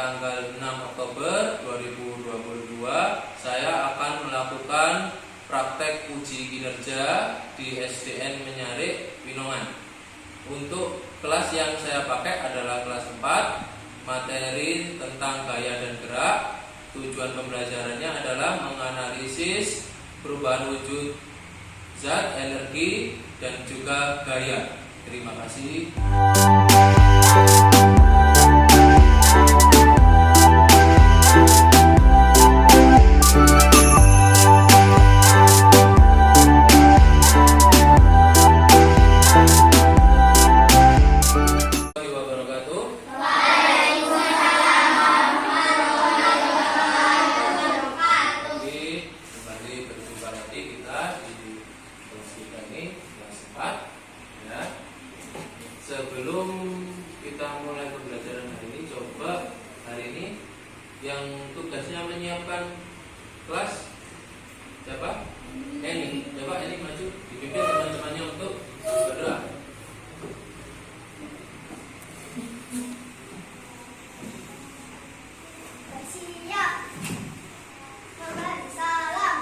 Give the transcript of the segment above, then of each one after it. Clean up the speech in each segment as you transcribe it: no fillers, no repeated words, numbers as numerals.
tanggal 6 Oktober 2022 saya akan melakukan praktek uji kinerja di SDN Menyarik, Winongan. Untuk kelas yang saya pakai adalah kelas 4, materi tentang gaya dan gerak. Tujuan pembelajarannya adalah menganalisis perubahan wujud zat, energi, dan juga gaya. Terima kasih. Sebelum kita mulai pembelajaran hari ini, coba hari ini yang tugasnya menyiapkan kelas siapa? Eni. Coba Eni maju, dipimpin teman-temannya untuk berdoa. Siap. Salam.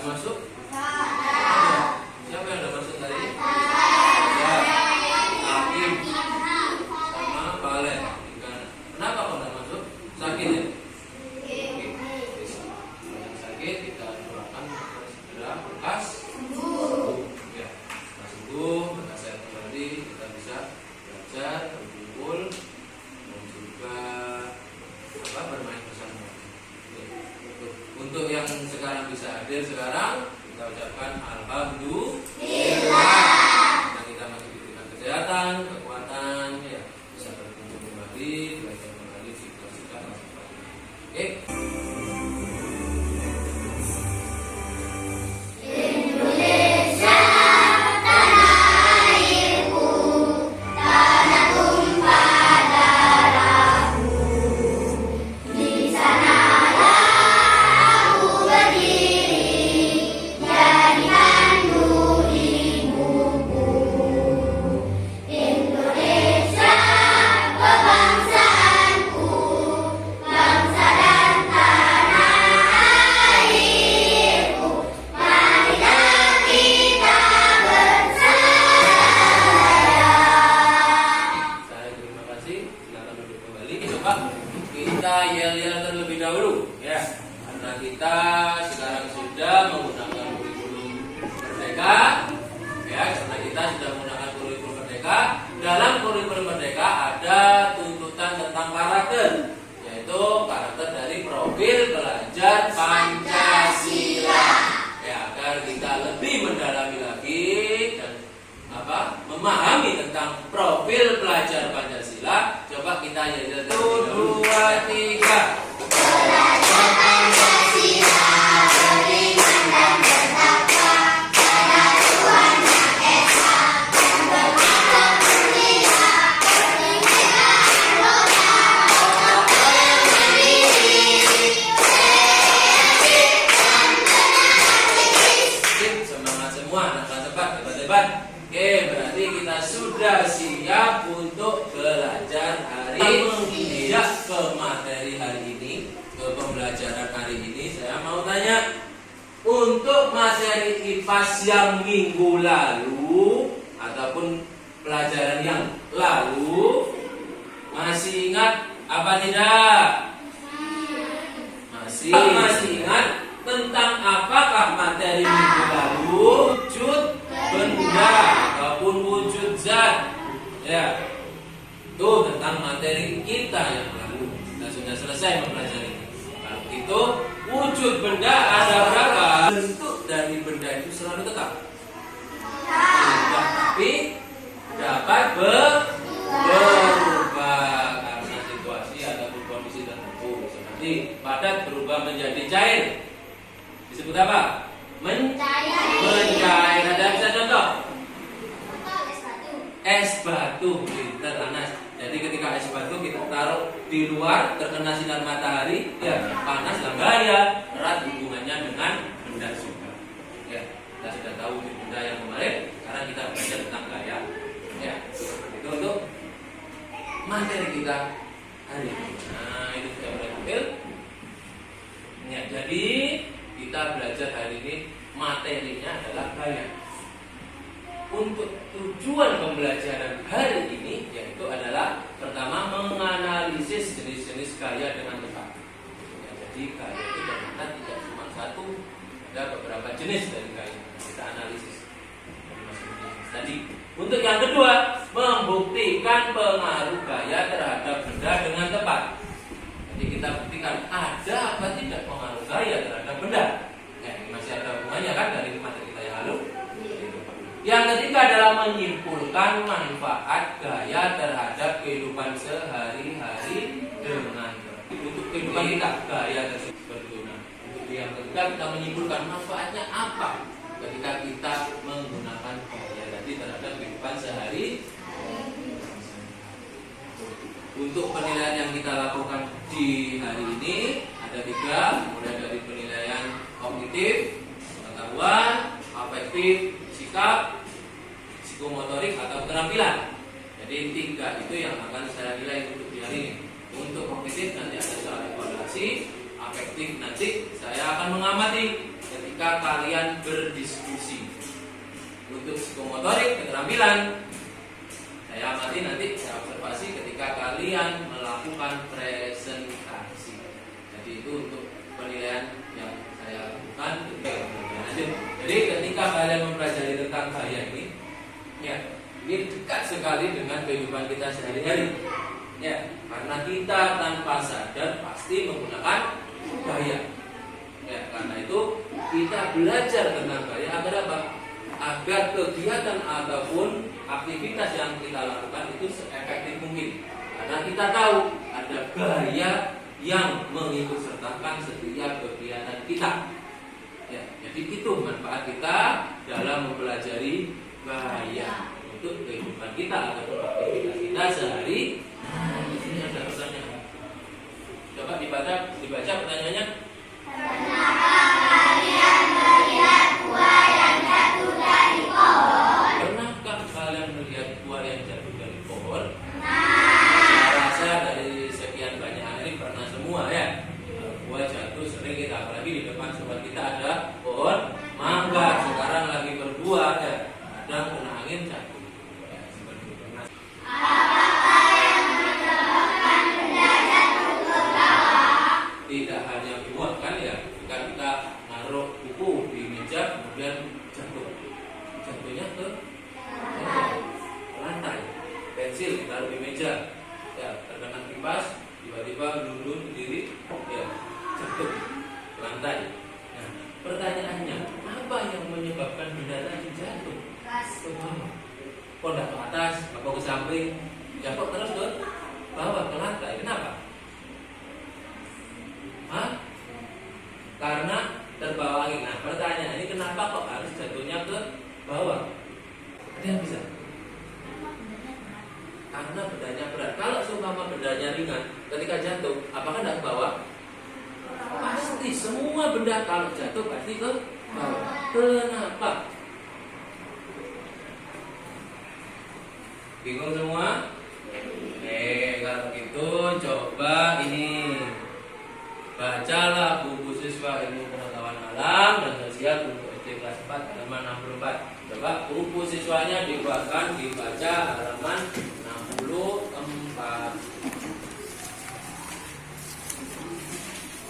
Masuk? Siapa yang udah masuk tadi? Hakim sama Pak Alen. Kenapa kau udah masuk? Sakit ya? Yang sakit kita doakan segera lekas sembuh. Ya, setelah sembuh, lekas sehat kembali, kita bisa belajar, berkumpul, dan juga bermain bersama. Untuk yang sekarang bisa hadir sekarang, kita ucapkan alhamdulillah. Karena kita masih diberikan kesehatan, kekuatan, ya bisa berkumpul kembali, belajar kembali, kita masih baik. Oke. Kita yel-yel terlebih dahulu ya, karena kita sekarang sudah menggunakan kurikulum Merdeka ya, karena kita sudah menggunakan kurikulum Merdeka. Dalam kurikulum Merdeka ada tuntutan tentang karakter, yaitu karakter dari profil pelajar Pancasila ya, agar kita lebih mendalami lagi dan memahami tentang profil pelajar Pancasila. Coba kita yel-yel 1, 2, 3. Pelajar Pancasila beriman dan bertakwa pada Tuhan Yang Esa, yang berhak mulia, berpikiran anggota, tetap berdiri, kreatif dan tenaga. Semangat semua, anak cepat, hebat-hebat. Oke, berarti kita sudah siap untuk belajar hari ini. Ya, ke materi hari ini, ke pembelajaran hari ini. Saya mau tanya, untuk materi IPAS yang minggu lalu ataupun pelajaran yang lalu, masih ingat apa tidak? Masih ingat tentang apakah materi minggu lalu? Wujud benda ataupun wujud zat. Ya, itu tentang materi kita yang lalu. Kita sudah selesai mempelajari. Kalau itu wujud benda ada berapa? Bentuk dari benda itu selalu tetap. Tidak, tapi dapat berubah karena situasi ataupun kondisi tertentu. Seperti padat berubah menjadi cair. Disebut apa? Mencair. Ada bisa contoh? Es batu. Pintar Anas. Jadi ketika es batu kita taruh di luar terkena sinar matahari, ya panas dan bahaya. Erat hubungannya dengan benda juga. Ya, kita sudah tahu di benda yang kemarin karena kita belajar tentang gaya. Ya, itu untuk materi kita hari ini. Nah, itu sudah mulai ambil. Ya, jadi kita belajar hari ini materinya adalah gaya. Untuk tujuan pembelajaran hari ini yaitu adalah pertama menganalisis jenis-jenis gaya dengan tepat. Ya, jadi gaya itu ternyata tidak cuma satu, ada beberapa jenis dari gaya. Kita analisis dari masing-masing jenis tadi. Untuk yang kedua, membuktikan pengaruh gaya terhadap benda dengan tepat. Jadi kita buktikan ada apa tidak pengaruh gaya terhadap benda. Ya, ini masih ada hubungannya kan dari materi kita yang lalu. Yang ketiga adalah menyimpulkan manfaat gaya terhadap kehidupan sehari-hari dengan untuk kehidupan kita gaya tersebut berguna. Untuk yang ketiga kita menyimpulkan manfaatnya apa ketika kita menggunakan gaya tadi terhadap kehidupan sehari. Untuk penilaian yang kita lakukan di hari ini ada 3, mulai dari penilaian kognitif, pengetahuan, afektif, sikap, psikomotorik atau keterampilan. Jadi 3 itu yang akan saya nilai untuk di hari ini. Untuk kognitif nanti ada soal evaluasi, afektif nanti saya akan mengamati ketika kalian berdiskusi. Untuk psikomotorik, keterampilan saya amati nanti, saya observasi ketika kalian melakukan presentasi. Jadi itu untuk penilaian yang saya lakukan. Jadi ketika kalian mempelajari tentang gaya ini, ya, ini dekat sekali dengan kehidupan kita sehari-hari. Ya, karena kita tanpa sadar pasti menggunakan gaya. Ya, karena itu kita belajar tentang gaya agar apa? Agar kegiatan ataupun aktivitas yang kita lakukan itu seefektif mungkin. Karena kita tahu ada gaya yang mengikut sertakan setiap kegiatan kita. Ya, jadi itu manfaat kita dalam mempelajari gaya untuk kehidupan kita ataupun aktivitas kita sehari. Ini ada pertanyaan. Coba dibaca pertanyaannya. Kenapa kalian melihat buah yang jatuh dari pohon? Pernahkah kalian melihat buah yang jatuh dari pohon? Saya rasa dari sekian banyak ini pernah semua ya. Buah jatuh sering kita, apalagi di depan sobat kita ada pohon mangga sekarang lagi berbuah ya. Kadang kena angin jatuh. Ya, seperti itu. Apakah yang menyebabkan benda jatuh ke bawah? Tidak hanya buah kan ya, jika kita naruh buku di meja kemudian jatuhnya ke lantai. Pensil ditaruh di meja, ya terkena kipas, tiba-tiba lundun berdiri, ya jatuh ke lantai. Nah, pertanyaannya, apa yang menyebabkan benda tadi jatuh ke bawah? Kok tidak ke atas, apa ke samping? Ya kok terus ke bawah ke lantai? Kenapa? Karena terbawa angin. Nah, pertanyaan ini kenapa kok harus jatuhnya ke bawah? Ada yang bisa? Karena bendanya berat. Kalau seumpama bendanya ringan, ketika jatuh, apakah tidak ke bawah? Pasti semua benda kalau jatuh pasti ke bawah. Kenapa? Bingung semua? Kalau begitu coba ini. Bacalah buku siswa ilmu pengetahuan alam dan sosial untuk SD kelas 4 halaman 64. Coba buku siswanya dikeluarkan, dibaca halaman 64.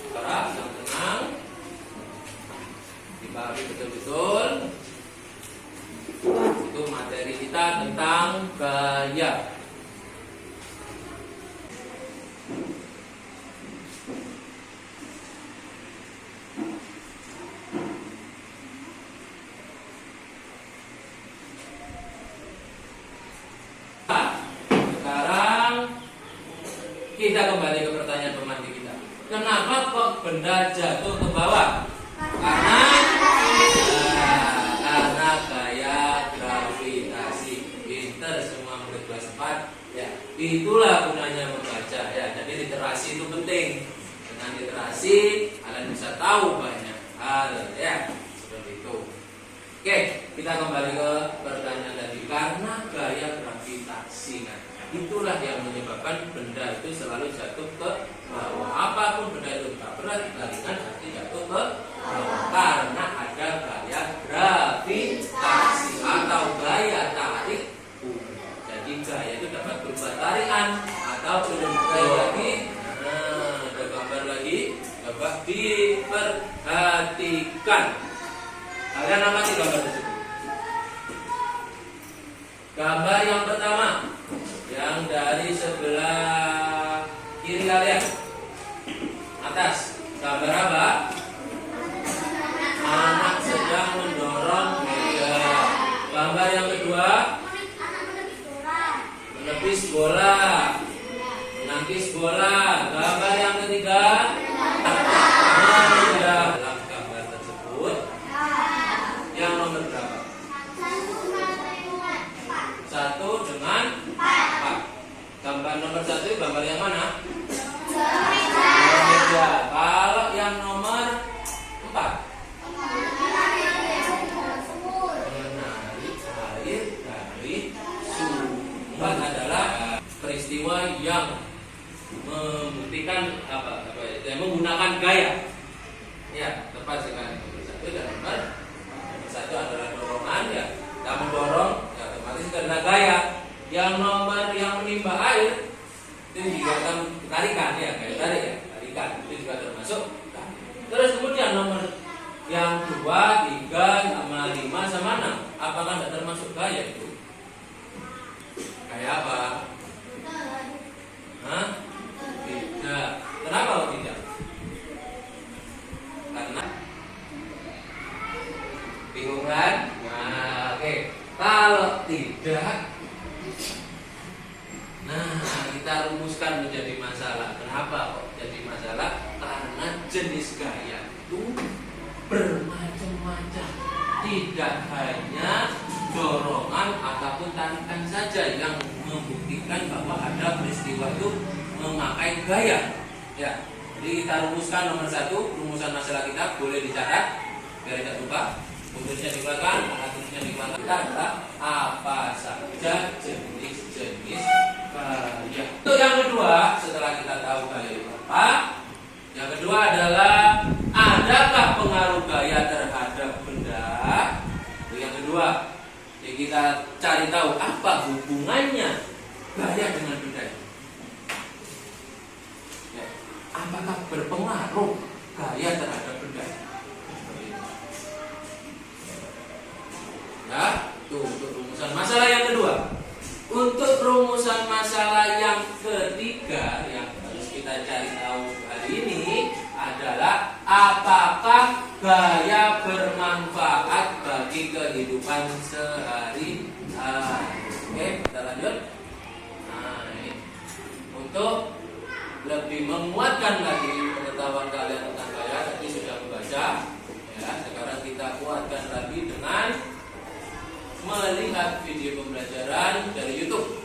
Sekarang yang tenang. ke pertanyaan pemantik kita. Kenapa kok benda jatuh ke bawah? Karena gaya gravitasi. Pinter semua murid kelas 4. Ya, itulah gunanya membaca ya. Jadi literasi itu penting. Dengan literasi kalian bisa tahu banyak hal ya. Seperti itu. Oke, kita kembali ke pertanyaan tadi. Karena gaya gravitasi kan. Itulah yang menyebabkan benda itu selalu jatuh ke bawah. Apapun benda itu tak berat, dikalikan pasti jatuh ke bawah. Karena ada gaya gravitasi atau gaya tarik bumi. Jadi gaya itu dapat berupa tarikan atau gaya lagi. Nah, ada gambar lagi. Coba diperhatikan. Kalian amati gambar tersebut. Gambar yang pertama, yang dari sebelah kiri kalian, atas, gambar apa? Anak sedang mendorong meja. Gambar yang kedua, menepis bola, menangkis bola. Gambar yang ketiga, dalam gambar tersebut, yang nomor berapa? 1 dengan 4. Gambar nomor 1 gambar yang mana? Meja. Kalau yang nomor 4, menarik air dari sumber adalah peristiwa yang membuktikan menggunakan gaya. Ya, tepat sekali. Nomor 1 dan nomor 1 adalah dorongan ya. Kita mendorong ya, otomatis karena gaya. Yang nomor yang menimba air itu juga akan tarikan ya, gaya tarik ya, tarikan itu juga termasuk. Terus kemudian nomor yang 2, 3, sama 5 sama 6, apakah tidak termasuk gaya itu? Gaya apa? Hah? Tidak. Kenapa kok tidak? Karena bingung kan? Nah, oke. Kalau tidak, nah kita rumuskan menjadi masalah. Kenapa kok jadi masalah? Karena jenis gaya itu bermacam-macam. Tidak hanya dorongan ataupun tarikan saja yang membuktikan bahwa ada peristiwa itu memakai gaya. Ya, jadi kita rumuskan nomor 1, rumusan masalah kita boleh dicatat biar tidak lupa. Tulisnya di belakang, tulisnya di belakang. Kita apa saja jenis-jenis gaya. Untuk yang kedua, setelah kita tahu gaya itu apa, yang kedua adalah adakah pengaruh gaya terhadap benda? Itu yang kedua. Jadi kita cari tahu apa hubungannya gaya dengan benda. Ya, apakah berpengaruh gaya terhadap benda? Ya, tuh untuk rumusan masalah yang kedua. Untuk rumusan masalah yang ketiga yang harus kita cari tahu hari ini adalah apakah gaya bermanfaat bagi kehidupan sehari-hari. Oke, kita lanjut. Nah, ini untuk lebih menguatkan lagi pengetahuan kalian tentang gaya, tadi sudah membaca. Ya, sekarang kita kuatkan lagi dengan melihat video pembelajaran dari YouTube.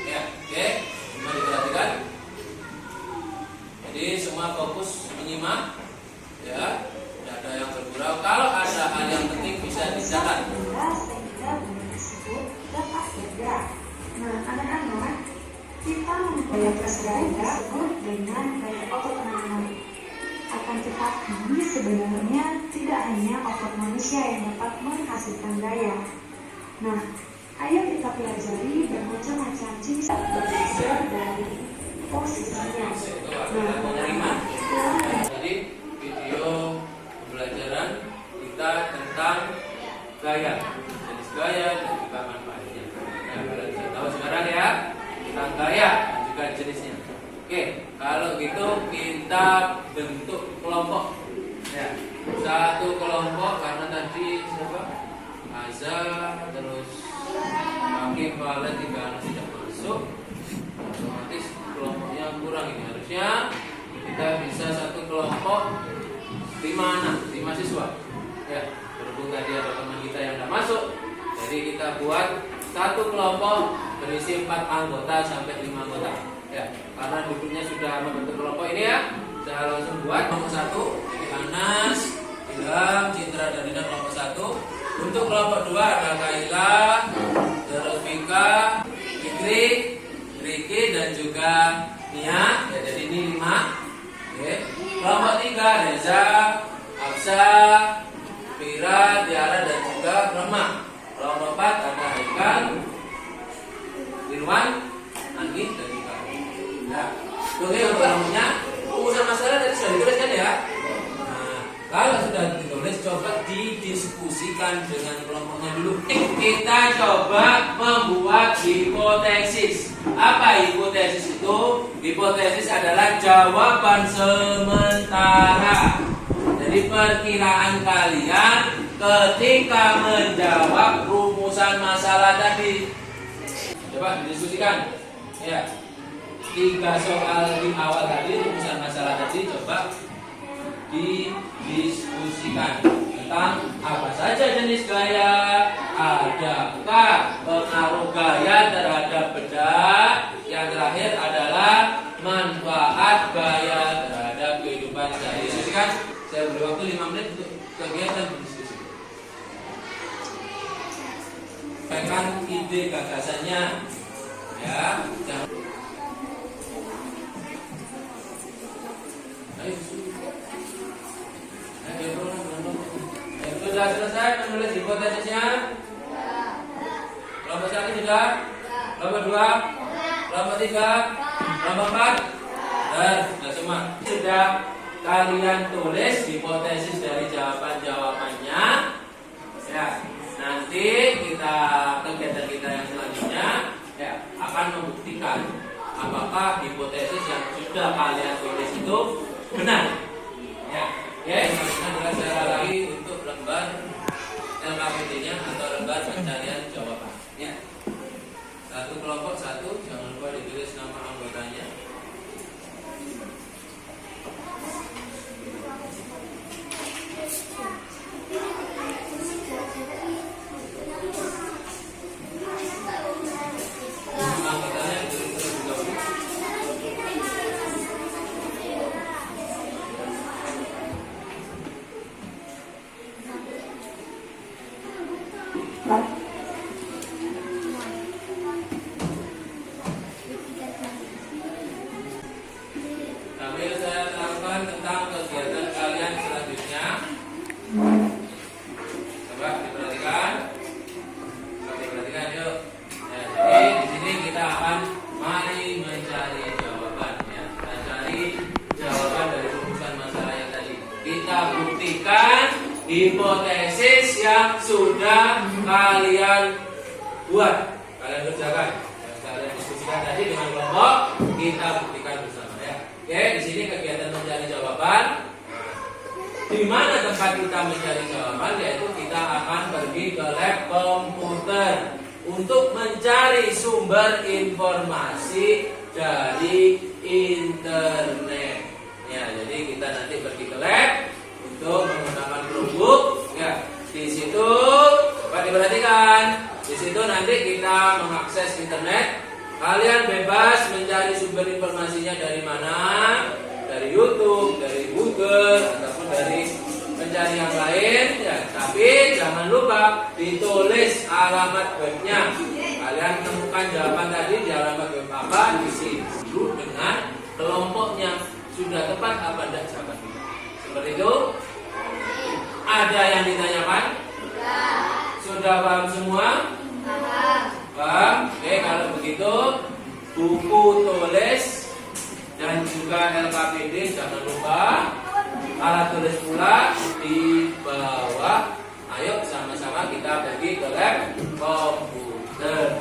Ya, oke, semua diperhatikan. Jadi semua fokus menyimak, ya, tidak ada yang bergurau. Kalau ada hal yang penting bisa dicatat. Nah, anak-anak, kita membayangkan gaya dengan gaya otot anak-anak. Akan tetapi sebenarnya tidak hanya otot manusia yang dapat menghasilkan gaya. Nah, ayo kita pelajari bermacam-macam jenis belajar dari posisinya. Nah, jadi video pembelajaran kita tentang gaya, jenis gaya dan juga manfaatnya. Nah, kalian bisa tahu sekarang ya tentang gaya dan juga jenisnya. Oke, kalau gitu kita bentuk kelompok. Ya, satu kelompok karena tadi siapa? Azza, terus Hakim, Valen, 3 anak tidak masuk, otomatis kelompoknya kurang ini harus Harusnya kita bisa satu kelompok 5 anak, 5 siswa. Ya, berhubung tadi ada teman kita yang tidak masuk, jadi kita buat satu kelompok berisi 4 anggota sampai 5 anggota. Ya, karena duduknya sudah membentuk kelompok ini ya, saya langsung buat kelompok 1. Jadi Anas, Ilham, Citra dan Dina kelompok 1. Untuk kelompok 2 ada Kaila, Rafika, Fikri, Riki dan juga Nia. Ya, jadi ini 5. Oke. Kelompok 3 Reza, Aksa, Fira, Tiara dan juga Rama. Kelompok 4 ada Haikal, Irwan, Anggi dan juga. Ya. Oke, untuk kelompoknya rumusan masalah tadi sudah ditulis kan ya? Nah, kalau sudah ditulis coba didiskusikan dengan kelompoknya dulu. Kita coba membuat hipotesis. Apa hipotesis itu? Hipotesis adalah jawaban sementara. Jadi perkiraan kalian ketika menjawab rumusan masalah tadi. Coba didiskusikan. Ya. 3 soal di awal tadi rumusan masalah tadi coba didiskusikan tentang apa saja jenis gaya, adakah pengaruh gaya terhadap benda, yang terakhir adalah manfaat gaya terhadap kehidupan sehari-hari. Diskusikan. Saya beri waktu 5 menit untuk kegiatan berdiskusi. Sampaikan ide gagasannya, ya. Jangan. Sudah selesai menulis hipotesisnya? Kelompok 1 sudah? Kelompok 2? Kelompok 3? Kelompok 4? Sudah semua. Sudah kalian tulis hipotesis dari jawaban-jawabannya. Ya, nanti kegiatan kita yang selanjutnya ya akan membuktikan apakah hipotesis yang sudah kalian tulis itu benar. Ya, kita secara lagi untuk lembar LKPD-nya atau lembar pencarian jawaban. Ya. Satu kelompok 1, jangan lupa ditulis nama anggotanya. Anggotanya ditulis terlebih dahulu. Sambil saya terangkan tentang kegiatan kalian selanjutnya. Coba diperhatikan. Yuk. Ya, jadi di sini kita akan mencari jawaban. Ya, kita cari jawaban dari rumusan masalah yang tadi. Kita buktikan hipotesis yang sudah kalian buat, kalian kerjakan. Yang kalian diskusikan tadi dengan kelompok, kita buktikan bersama ya. Oke, di sini kegiatan mencari jawaban. Di mana tempat kita mencari jawaban? Yaitu kita akan pergi ke lab komputer untuk mencari sumber informasi dari internet. Ya, jadi kita nanti pergi ke lab untuk menggunakan Chromebook. Ya, di situ coba diperhatikan. Di situ nanti kita mengakses internet. Kalian bebas mencari sumber informasinya dari mana, dari YouTube, dari Google, ataupun dari pencari yang lain. Ya, tapi jangan lupa ditulis alamat webnya. Kalian temukan jawaban tadi di alamat web apa, isi dulu dengan kelompoknya. Sudah tepat apa tidak jawaban kita? Seperti itu. Ada yang ditanyakan? Sudah paham semua? Paham? Oke, kalau begitu buku tulis dan juga LKPD jangan lupa. Alat tulis pula di bawah. Ayo sama-sama kita pergi ke lab komputer.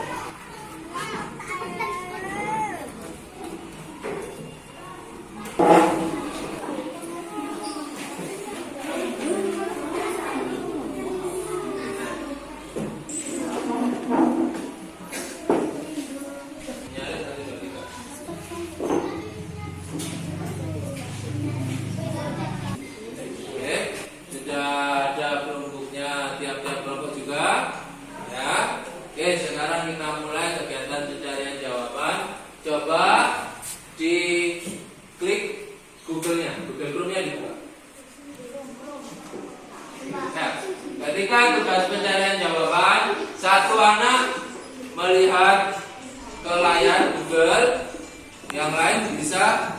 Ketika tugas pencarian jawaban, satu anak melihat ke layar Google, yang lain bisa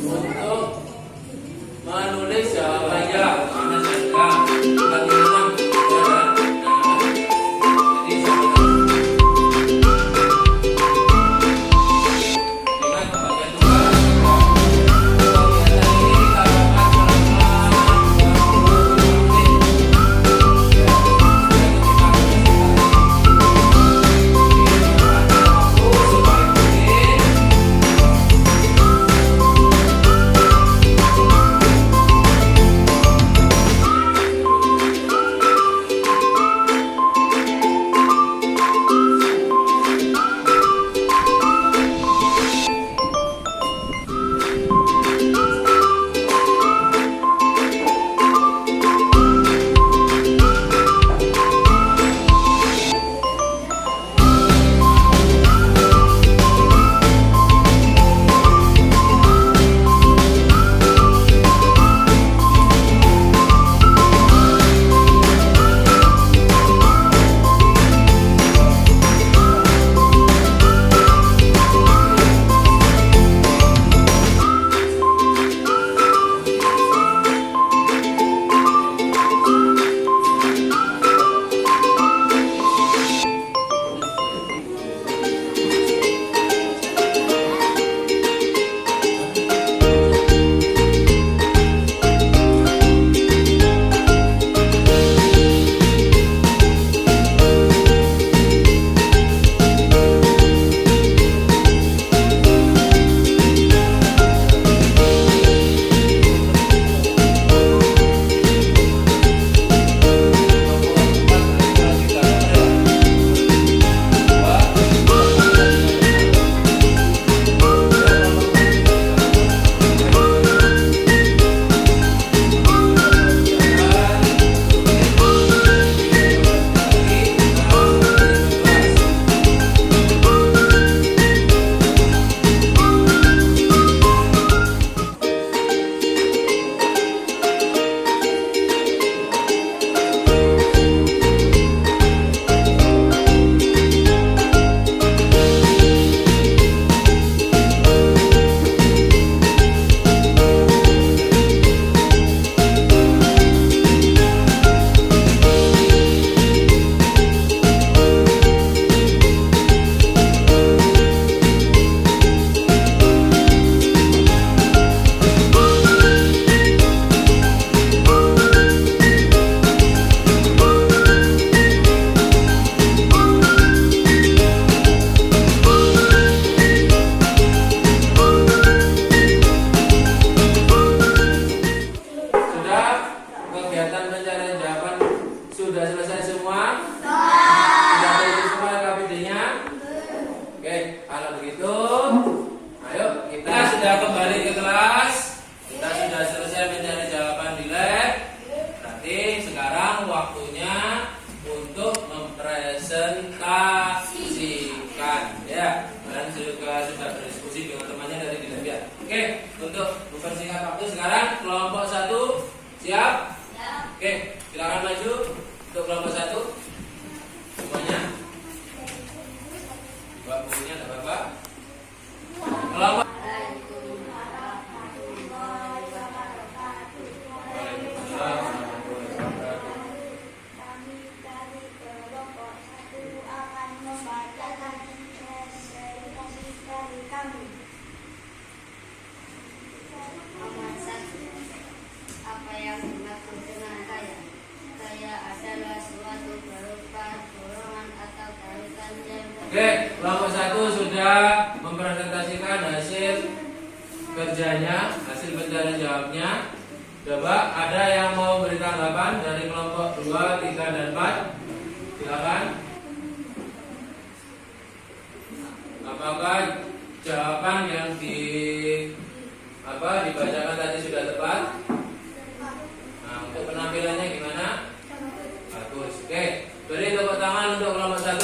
untuk menulis jawabannya. Mana saja bagaimana jadi dengan pembagian tugas kegiatan ini kita lakukan selama 20 menit. Oke, kelompok 1 sudah mempresentasikan hasil kerjanya, hasil pencarian jawabnya. Coba ada yang mau beri tanggapan dari kelompok 2, 3, dan 4? Silakan. Apakah jawaban yang dibacakan tadi sudah tepat? Nah, untuk penampilannya gimana? Bagus. Oke, beri tepuk tangan untuk kelompok 1.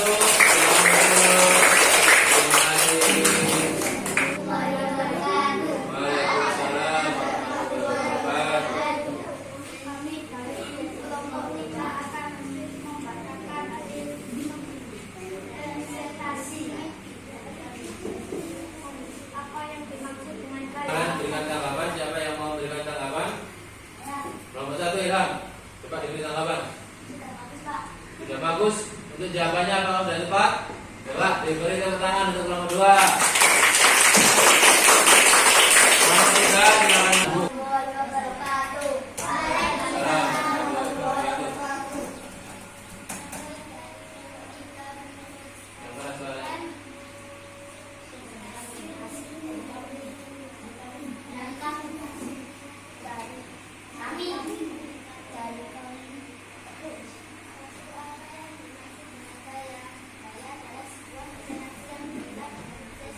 Waalaikumsalam warahmatullahi wabarakatuh. Kelompok 3 silakan Bu.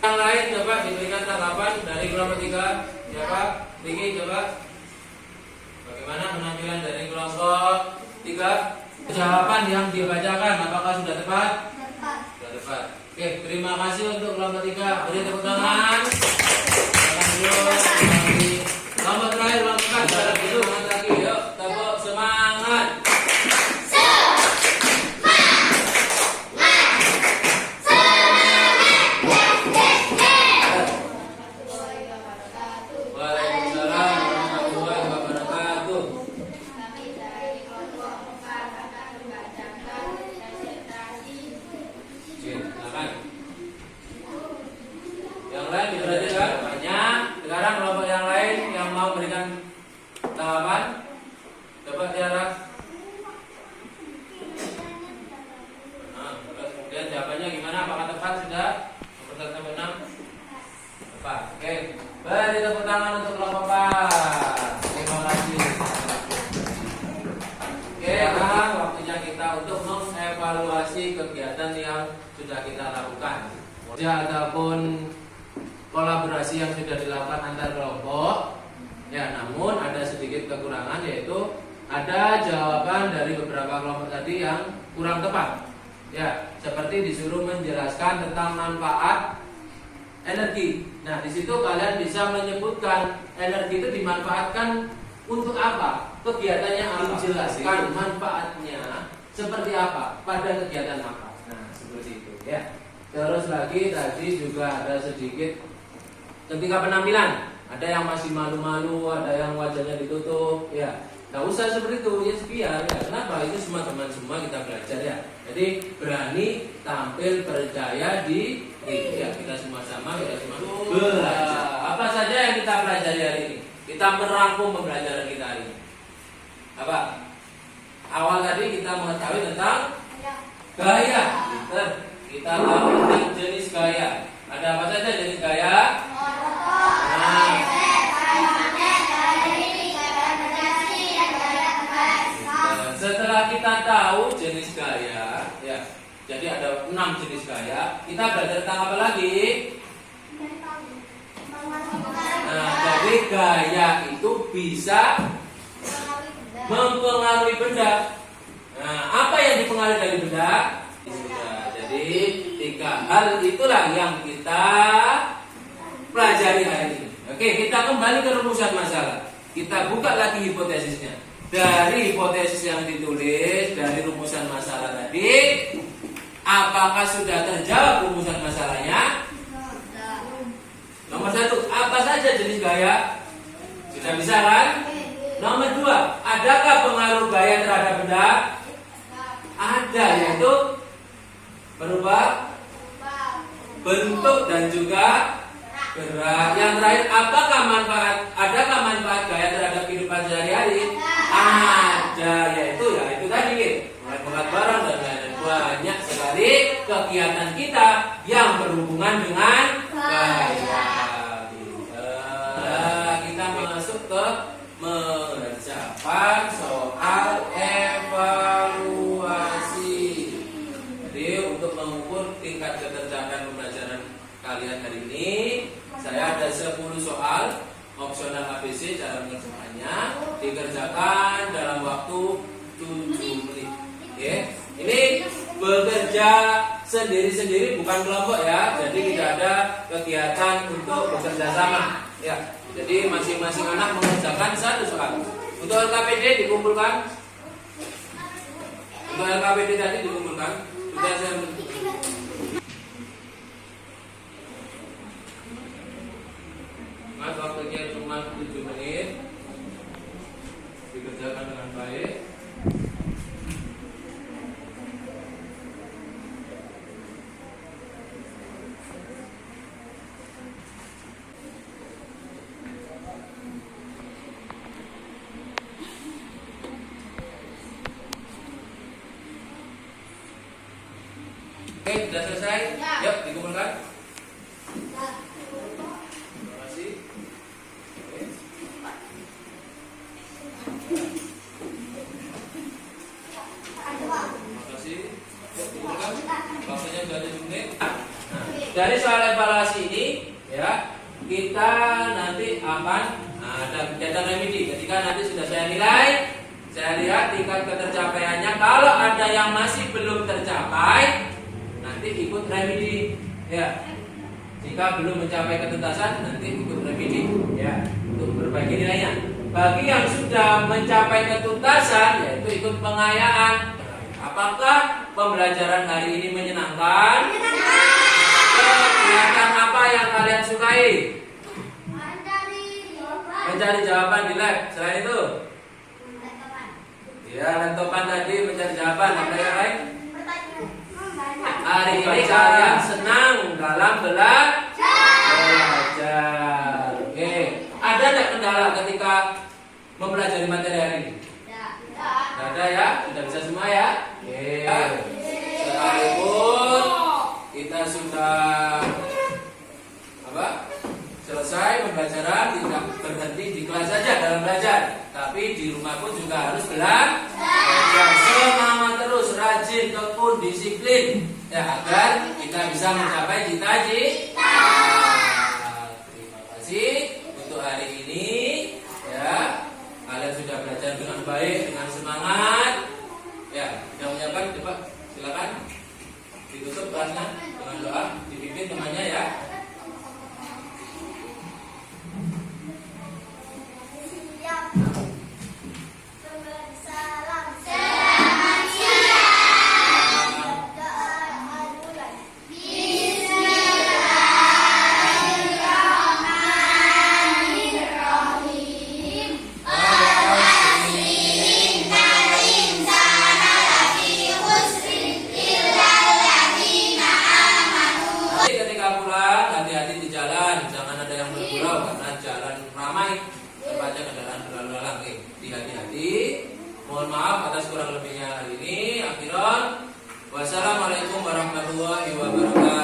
Yang lain coba diberikan tanggapan dari kelompok 3. Siapa? Vicky coba. Bagaimana penampilan dari kelompok 3? Jawaban yang dibacakan apakah sudah tepat? Sudah tepat. Oke, terima kasih untuk kelompok 3. Beri tepuk tangan. Silakan dulu. Kelompok terakhir kelompok 4. Sekarang itu semangat lagi. Yuk, tepuk semangat. Yang lain diperhatikan banyak. Sekarang kelompok yang lain yang mau berikan tanggapan, coba Tiara. Nah, kemudian jawabannya gimana? Apakah tepat sudah? Nomor 1 sampai 6 tepat. Oke, beri tepuk tangan untuk kelompok 4. Terima kasih. Oke, sekarang waktunya kita untuk mengevaluasi kegiatan yang sudah kita lakukan. Ataupun kolaborasi yang sudah dilakukan antar kelompok. Ya, namun ada sedikit kekurangan, yaitu ada jawaban dari beberapa kelompok tadi yang kurang tepat. Ya, seperti disuruh menjelaskan tentang manfaat energi. Nah, di situ kalian bisa menyebutkan energi itu dimanfaatkan untuk apa? Kegiatannya apa? Dijelaskan manfaatnya seperti apa pada kegiatan apa. Nah, seperti itu ya. Terus lagi tadi juga ada sedikit ketika penampilan, ada yang masih malu-malu, ada yang wajahnya ditutup, ya. Nggak usah seperti itu, ya biar. Ya. Kenapa? Itu semua teman semua kita belajar ya. Jadi berani tampil percaya diri. Ya, kita semua sama, kita semua belajar. Apa saja yang kita pelajari hari ini? Kita merangkum pembelajaran kita hari ini. Apa? Awal tadi kita mengetahui tentang gaya. Kita tahu tentang jenis gaya. Ada apa saja jenis gaya? Nah, setelah kita tahu jenis gaya, ya, jadi ada 6 jenis gaya. Kita belajar tentang apa lagi? Nah, jadi gaya itu bisa mempengaruhi benda. Nah, apa yang dipengaruhi dari benda? Jadi 3 hal itulah yang kita pelajari hari ini. Oke, kita kembali ke rumusan masalah. Kita buka lagi hipotesisnya. Dari hipotesis yang ditulis dari rumusan masalah tadi, apakah sudah terjawab rumusan masalahnya? Nomor 1, apa saja jenis gaya? Sudah bisa kan? Nomor 2, adakah pengaruh gaya terhadap benda? Ada, yaitu berubah bentuk dan juga gerak. Yang terakhir, adakah manfaat gaya terhadap kehidupan sehari-hari? Ada, yaitu tadi, mulai mengangkat barang dan lain-lain. Banyak sekali kegiatan kita yang berhubungan dengan gaya. Kita masuk ke mengerjakan soal evaluasi. Jadi untuk mengukur tingkat ketercapaian pembelajaran kalian hari ini, saya ada 10 soal opsional ABC. Cara mengerjakannya dikerjakan dalam waktu 7 menit. Oke. Ini bekerja sendiri-sendiri, bukan kelompok ya. Jadi tidak ada kegiatan untuk bekerja sama. Ya. Jadi masing-masing anak mengerjakan 1 soal. Untuk LKPD dikumpulkan. Untuk LKPD tadi dikumpulkan. Sudah saya waktunya cuma 7 menit. Dikerjakan dengan baik. Oke, sudah selesai? Ya. Yuk, dikumpulkan. Ya. Terima kasih. Oke. Terima kasih. Yuk, dikumpulkan. Waktunya sudah 7 menit. Nah, dari soal evaluasi ini, ya, kita nanti akan ada kegiatan remedi. Ketika nanti sudah saya nilai, saya lihat tingkat ketercapaiannya. Kalau ada yang masih belum tercapai, nanti ikut remedi. Ya, jika belum mencapai ketuntasan, nanti ikut remedi. Ya, untuk memperbaiki nilainya. Bagi yang sudah mencapai ketuntasan, yaitu ikut pengayaan. Apakah pembelajaran hari ini menyenangkan? Kegiatan apa yang kalian sukai? Mencari jawaban di lab. Selain itu, ya, laptopan tadi mencari jawaban. Ada yang lain? Hari ini kalian senang dalam belajar. Oke. Ada tidak kendala ketika mempelajari materi hari ini? Tidak ada ya? Sudah bisa semua ya? Oke. Sekalipun kita sudah selesai pembelajaran, tidak berhenti di kelas saja dalam belajar, tapi di rumah pun juga harus belajar. Semangat terus, rajin, tekun, disiplin, ya, agar kita bisa mencapai cita-cita. Terima kasih untuk hari ini, ya. Kalian sudah belajar dengan baik, dengan semangat. Ya, yang menyiapkan coba silakan ditutup kelasnya dengan doa, dipimpin temannya ya. Mohon maaf atas kurang lebihnya hari ini. Akhiran, wassalamualaikum warahmatullahi wabarakatuh.